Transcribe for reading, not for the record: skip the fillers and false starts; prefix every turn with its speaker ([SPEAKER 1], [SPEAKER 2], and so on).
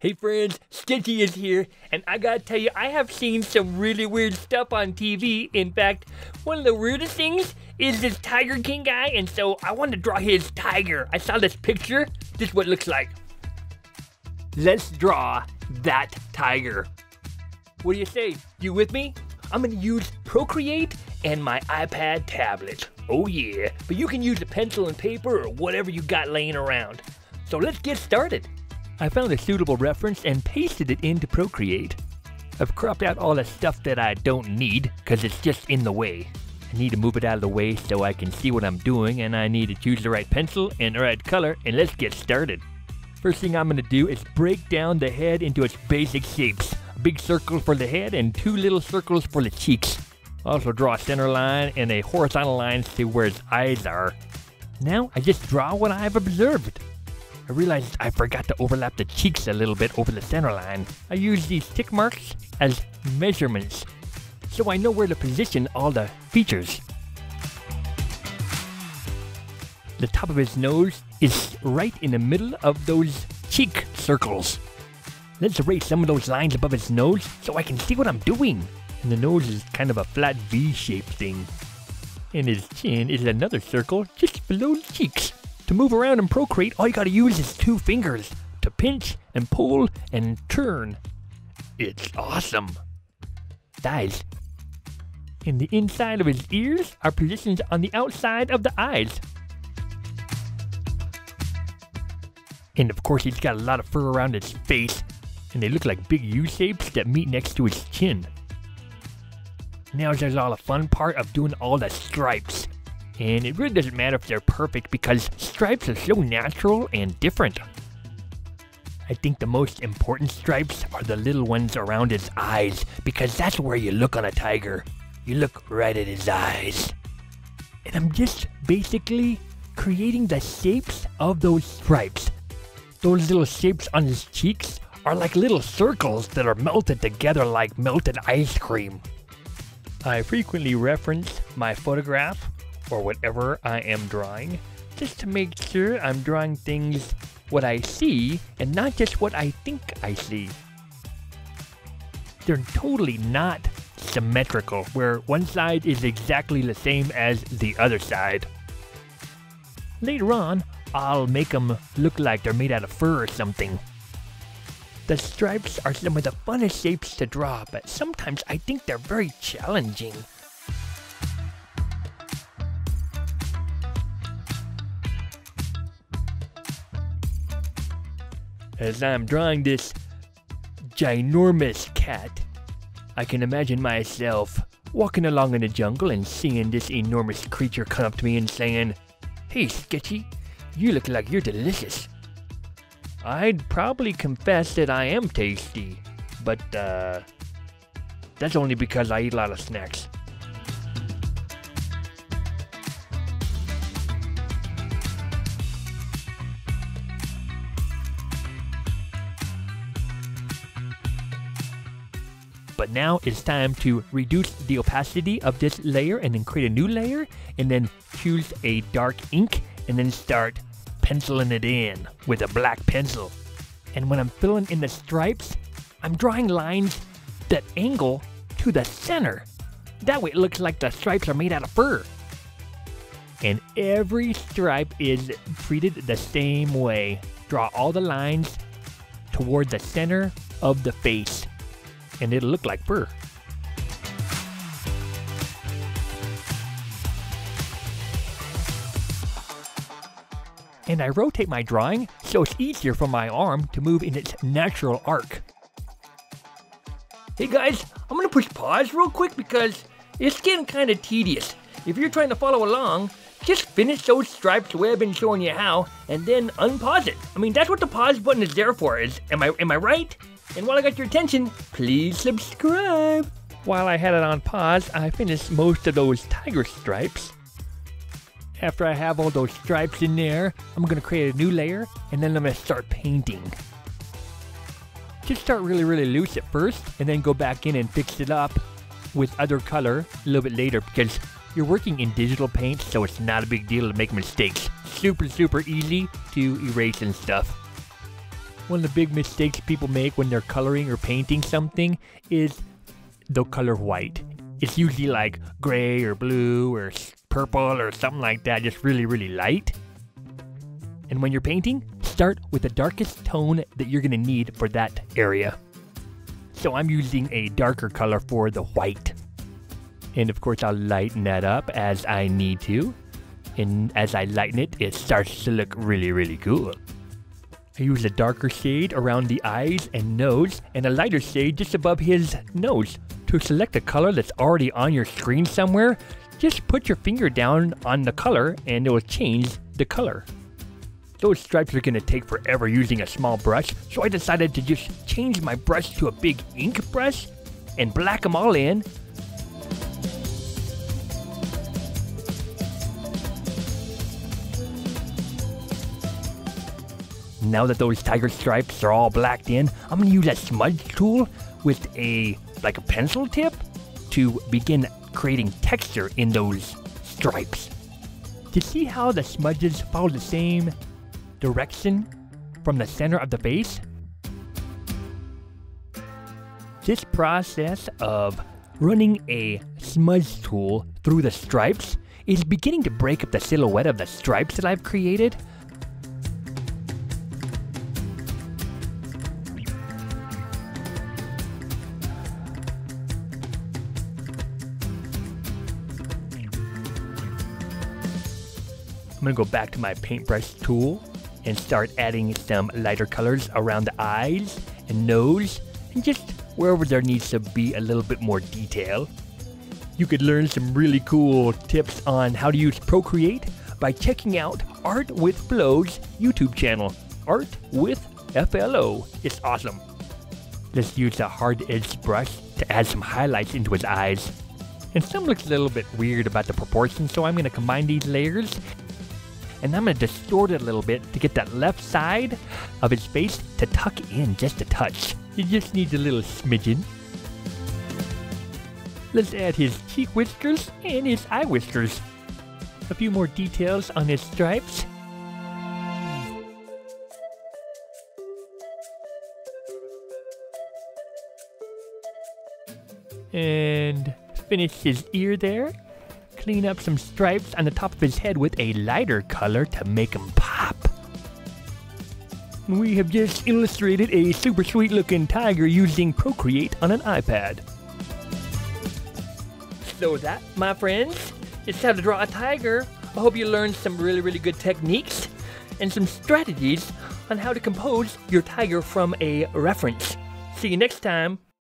[SPEAKER 1] Hey friends, Sketchy is here, and I gotta tell you, I have seen some really weird stuff on TV. In fact, one of the weirdest things is this Tiger King guy, and so I wanted to draw his tiger. I saw this picture. This is what it looks like. Let's draw that tiger. What do you say? You with me? I'm gonna use Procreate and my iPad tablet. Oh yeah, but you can use a pencil and paper or whatever you got laying around. So let's get started. I found a suitable reference and pasted it into Procreate. I've cropped out all the stuff that I don't need because it's just in the way. I need to move it out of the way so I can see what I'm doing, and I need to choose the right pencil and the right color, and let's get started. First thing I'm going to do is break down the head into its basic shapes. A big circle for the head and two little circles for the cheeks. Also draw a center line and a horizontal line to where its eyes are. Now I just draw what I've observed. I realized I forgot to overlap the cheeks a little bit over the center line. I use these tick marks as measurements, so I know where to position all the features. The top of his nose is right in the middle of those cheek circles. Let's erase some of those lines above his nose so I can see what I'm doing. And the nose is kind of a flat V-shaped thing. And his chin is another circle just below the cheeks. To move around in Procreate, all you gotta use is two fingers to pinch and pull and turn. It's awesome. Thighs. And the inside of his ears are positioned on the outside of the eyes. And of course he's got a lot of fur around his face, and they look like big U-shapes that meet next to his chin. Now there's all the fun part of doing all the stripes. And it really doesn't matter if they're perfect because stripes are so natural and different. I think the most important stripes are the little ones around his eyes, because that's where you look on a tiger. You look right at his eyes. And I'm just basically creating the shapes of those stripes. Those little shapes on his cheeks are like little circles that are melted together like melted ice cream. I frequently reference my photograph or whatever I am drawing, just to make sure I'm drawing things what I see and not just what I think I see. They're totally not symmetrical, where one side is exactly the same as the other side. Later on, I'll make them look like they're made out of fur or something. The stripes are some of the funnest shapes to draw, but sometimes I think they're very challenging. As I'm drawing this ginormous cat, I can imagine myself walking along in the jungle and seeing this enormous creature come up to me and saying, "Hey Sketchy, you look like you're delicious." I'd probably confess that I am tasty, but that's only because I eat a lot of snacks. But now it's time to reduce the opacity of this layer and then create a new layer, and then choose a dark ink and then start penciling it in with a black pencil. And when I'm filling in the stripes, I'm drawing lines that angle to the center. That way it looks like the stripes are made out of fur. And every stripe is treated the same way. Draw all the lines toward the center of the face, and it'll look like fur. And I rotate my drawing so it's easier for my arm to move in its natural arc. Hey guys, I'm gonna push pause real quick because it's getting kind of tedious. If you're trying to follow along, just finish those stripes the way I've been showing you how, and then unpause it. I mean, that's what the pause button is there for. Am I right? And while I got your attention, please subscribe. While I had it on pause, I finished most of those tiger stripes. After I have all those stripes in there, I'm going to create a new layer, and then I'm going to start painting. Just start really loose at first, and then go back in and fix it up with other color a little bit later, because you're working in digital paint, so it's not a big deal to make mistakes. Super easy to erase and stuff. One of the big mistakes people make when they're coloring or painting something is they'll color white. It's usually like gray or blue or purple or something like that, just really, really light. And when you're painting, start with the darkest tone that you're going to need for that area. So I'm using a darker color for the white. And of course I'll lighten that up as I need to. And as I lighten it, it starts to look really, really cool. I use a darker shade around the eyes and nose, and a lighter shade just above his nose. To select a color that's already on your screen somewhere, just put your finger down on the color and it will change the color. Those stripes are going to take forever using a small brush, so I decided to just change my brush to a big ink brush and black them all in. Now that those tiger stripes are all blacked in, I'm going to use that smudge tool with like a pencil tip to begin creating texture in those stripes. To see how the smudges follow the same direction from the center of the face? This process of running a smudge tool through the stripes is beginning to break up the silhouette of the stripes that I've created. I'm going to go back to my paintbrush tool and start adding some lighter colors around the eyes and nose and just wherever there needs to be a little bit more detail. You could learn some really cool tips on how to use Procreate by checking out Art with Flo's YouTube channel, Art with FLO. It's awesome. Let's use a hard-edged brush to add some highlights into his eyes. And some looks a little bit weird about the proportions, so I'm going to combine these layers. And I'm going to distort it a little bit to get that left side of his face to tuck in just a touch. It just needs a little smidgen. Let's add his cheek whiskers and his eye whiskers. A few more details on his stripes. And finish his ear there. Clean up some stripes on the top of his head with a lighter color to make him pop. We have just illustrated a super sweet looking tiger using Procreate on an iPad. So that, my friends, is how to draw a tiger. I hope you learned some really, really good techniques and some strategies on how to compose your tiger from a reference. See you next time.